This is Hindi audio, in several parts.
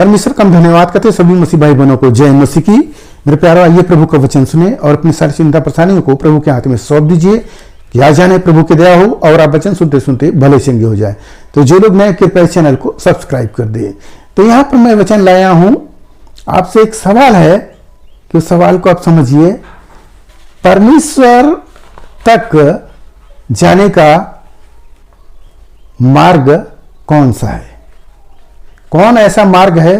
परमेश्वर का हम धन्यवाद करते सभी मसीह भाई बहनों को। जय मसीह की। मेरे प्यारो, आइए प्रभु का वचन सुने और अपनी सारी चिंता परेशानियों को प्रभु के हाथ में सौंप दीजिए कि आ जाने प्रभु की दया हो और आप वचन सुनते सुनते भले चंगे हो जाए। तो जो लोग नए कृपया चैनल को सब्सक्राइब कर दिए। तो यहाँ पर मैं वचन लाया हूं, आपसे एक सवाल है कि उस सवाल को आप समझिए। परमेश्वर तक जाने का मार्ग कौन सा है? कौन ऐसा मार्ग है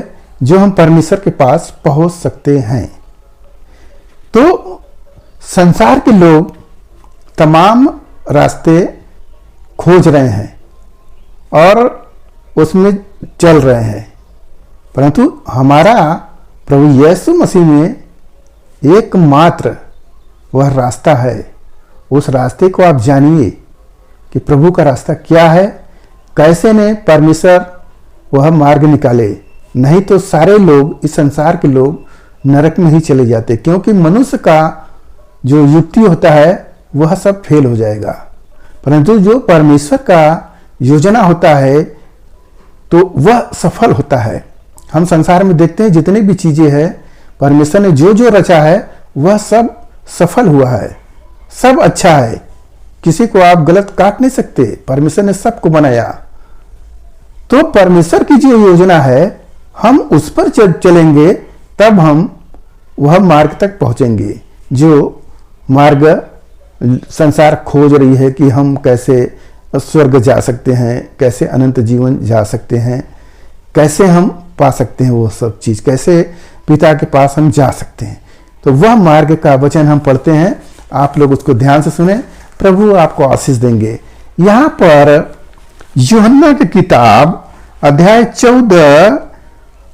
जो हम परमेश्वर के पास पहुंच सकते हैं? तो संसार के लोग तमाम रास्ते खोज रहे हैं और उसमें चल रहे हैं, परंतु हमारा प्रभु यीशु मसीह में एकमात्र वह रास्ता है। उस रास्ते को आप जानिए कि प्रभु का रास्ता क्या है, कैसे ने परमेश्वर वह मार्ग निकाले। नहीं तो सारे लोग, इस संसार के लोग नरक में ही चले जाते, क्योंकि मनुष्य का जो युक्ति होता है वह सब फेल हो जाएगा। परंतु जो परमेश्वर का योजना होता है तो वह सफल होता है। हम संसार में देखते हैं जितनी भी चीजें हैं, परमेश्वर ने जो जो रचा है वह सब सफल हुआ है, सब अच्छा है। किसी को आप गलत काट नहीं सकते। परमेश्वर ने सबको बनाया। तो परमेश्वर की जो योजना है हम उस पर चलेंगे, तब हम वह मार्ग तक पहुंचेंगे। जो मार्ग संसार खोज रही है कि हम कैसे स्वर्ग जा सकते हैं, कैसे अनंत जीवन जा सकते हैं, कैसे हम पा सकते हैं वो सब चीज, कैसे पिता के पास हम जा सकते हैं, तो वह मार्ग का वचन हम पढ़ते हैं। आप लोग उसको ध्यान से सुने, प्रभु आपको आशीष देंगे। यहां पर यूहन्ना की किताब अध्याय 14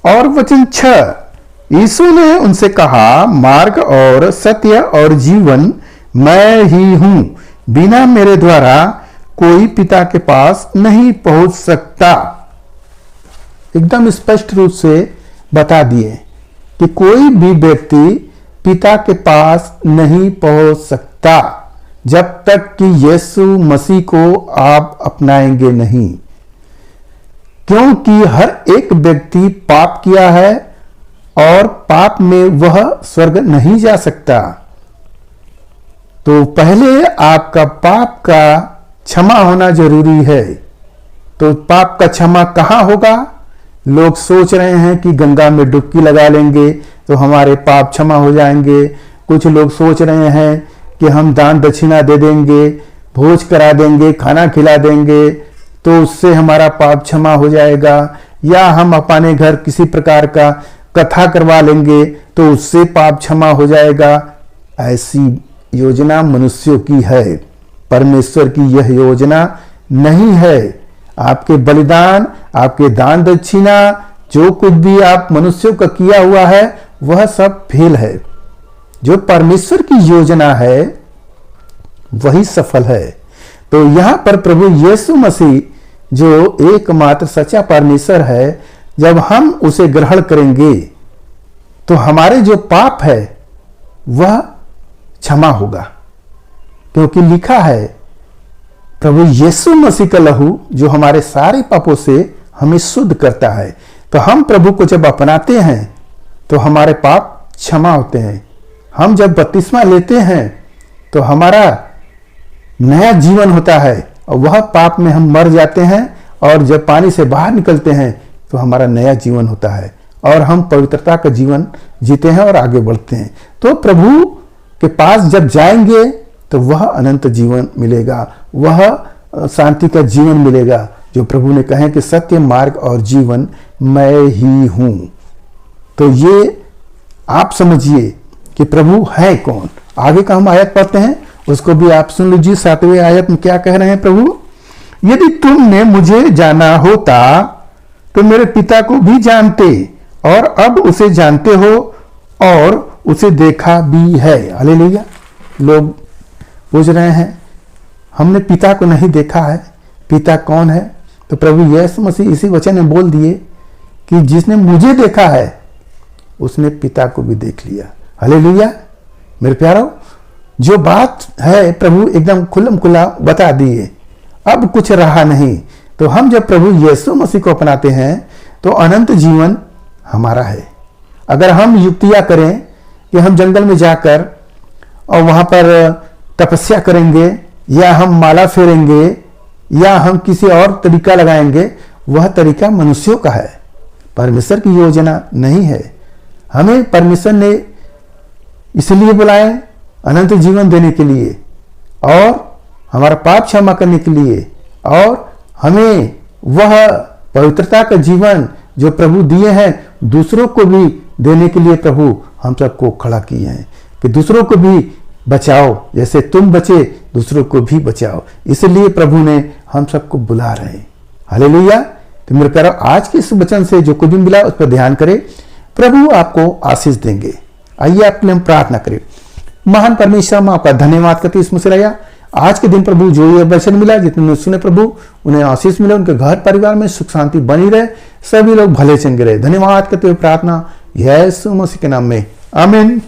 और वचन 6, यीशु ने उनसे कहा, मार्ग और सत्य और जीवन मैं ही हूं। बिना मेरे द्वारा कोई पिता के पास नहीं पहुंच सकता। एकदम स्पष्ट रूप से बता दिए कि कोई भी व्यक्ति पिता के पास नहीं पहुंच सकता जब तक कि यीशु मसीह को आप अपनाएंगे नहीं, क्योंकि हर एक व्यक्ति पाप किया है और पाप में वह स्वर्ग नहीं जा सकता। तो पहले आपका पाप का क्षमा होना जरूरी है। तो पाप का क्षमा कहां होगा? लोग सोच रहे हैं कि गंगा में डुबकी लगा लेंगे तो हमारे पाप क्षमा हो जाएंगे। कुछ लोग सोच रहे हैं कि हम दान दक्षिणा दे देंगे, भोज करा देंगे, खाना खिला देंगे तो उससे हमारा पाप क्षमा हो जाएगा, या हम अपने घर किसी प्रकार का कथा करवा लेंगे तो उससे पाप क्षमा हो जाएगा। ऐसी योजना मनुष्यों की है, परमेश्वर की यह योजना नहीं है। आपके बलिदान, आपके दान दक्षिणा, जो कुछ भी आप मनुष्यों का किया हुआ है वह सब फेल है। जो परमेश्वर की योजना है वही सफल है। तो यहां पर प्रभु यीशु मसीह जो एकमात्र सच्चा परमेश्वर है, जब हम उसे ग्रहण करेंगे तो हमारे जो पाप है वह क्षमा होगा, क्योंकि लिखा है प्रभु यीशु मसीह का लहू जो हमारे सारे पापों से हमें शुद्ध करता है। तो हम प्रभु को जब अपनाते हैं तो हमारे पाप क्षमा होते हैं। हम जब बपतिस्मा लेते हैं तो हमारा नया जीवन होता है और वह पाप में हम मर जाते हैं, और जब पानी से बाहर निकलते हैं तो हमारा नया जीवन होता है और हम पवित्रता का जीवन जीते हैं और आगे बढ़ते हैं। तो प्रभु के पास जब जाएंगे तो वह अनंत जीवन मिलेगा, वह शांति का जीवन मिलेगा, जो प्रभु ने कहे कि सत्य, मार्ग और जीवन मैं ही हूं। तो ये आप समझिए कि प्रभु है कौन। आगे का हम आयत पढ़ते हैं, उसको भी आप सुन लीजिए। 7वें आयत में क्या कह रहे हैं प्रभु? यदि तुमने मुझे जाना होता तो मेरे पिता को भी जानते, और अब उसे जानते हो और उसे देखा भी है। हालेलुया। लोग पूछ रहे हैं हमने पिता को नहीं देखा है, पिता कौन है? तो प्रभु यीशु मसीह इसी वचन में बोल दिए कि जिसने मुझे देखा है उसने पिता को भी देख लिया। हालेलुया। मेरे प्यारो, जो बात है प्रभु एकदम खुल्लम खुल्ला बता दिए, अब कुछ रहा नहीं। तो हम जब प्रभु यीशु मसीह को अपनाते हैं तो अनंत जीवन हमारा है। अगर हम युक्तियां करें कि हम जंगल में जाकर और वहां पर तपस्या करेंगे, या हम माला फेरेंगे, या हम किसी और तरीका लगाएंगे, वह तरीका मनुष्यों का है, परमेश्वर की योजना नहीं है। हमें परमेश्वर ने इसलिए बुलाया अनंत जीवन देने के लिए, और हमारा पाप क्षमा करने के लिए, और हमें वह पवित्रता का जीवन जो प्रभु दिए हैं दूसरों को भी देने के लिए प्रभु हम सबको खड़ा किए हैं कि दूसरों को भी बचाओ, जैसे तुम बचे दूसरों को भी बचाओ। इसलिए प्रभु ने हम सबको बुला रहे हैं। हालेलुया। तो मेरे प्यारे, आज के इस वचन से जो कुछ भी मिला उस पर ध्यान करें, प्रभु आपको आशीष देंगे। आइए आपके लिए हम प्रार्थना करें। महान परमेश्वर, हम आपका धन्यवाद करते इस मुसलैया आज के दिन प्रभु जो ये वचन मिला, जितने सुने प्रभु उन्हें आशीष मिले, उनके घर परिवार में सुख शांति बनी रहे, सभी लोग भले चंगे रहे। धन्यवाद करते हुए प्रार्थना यीशु मसीह के नाम में, आमीन।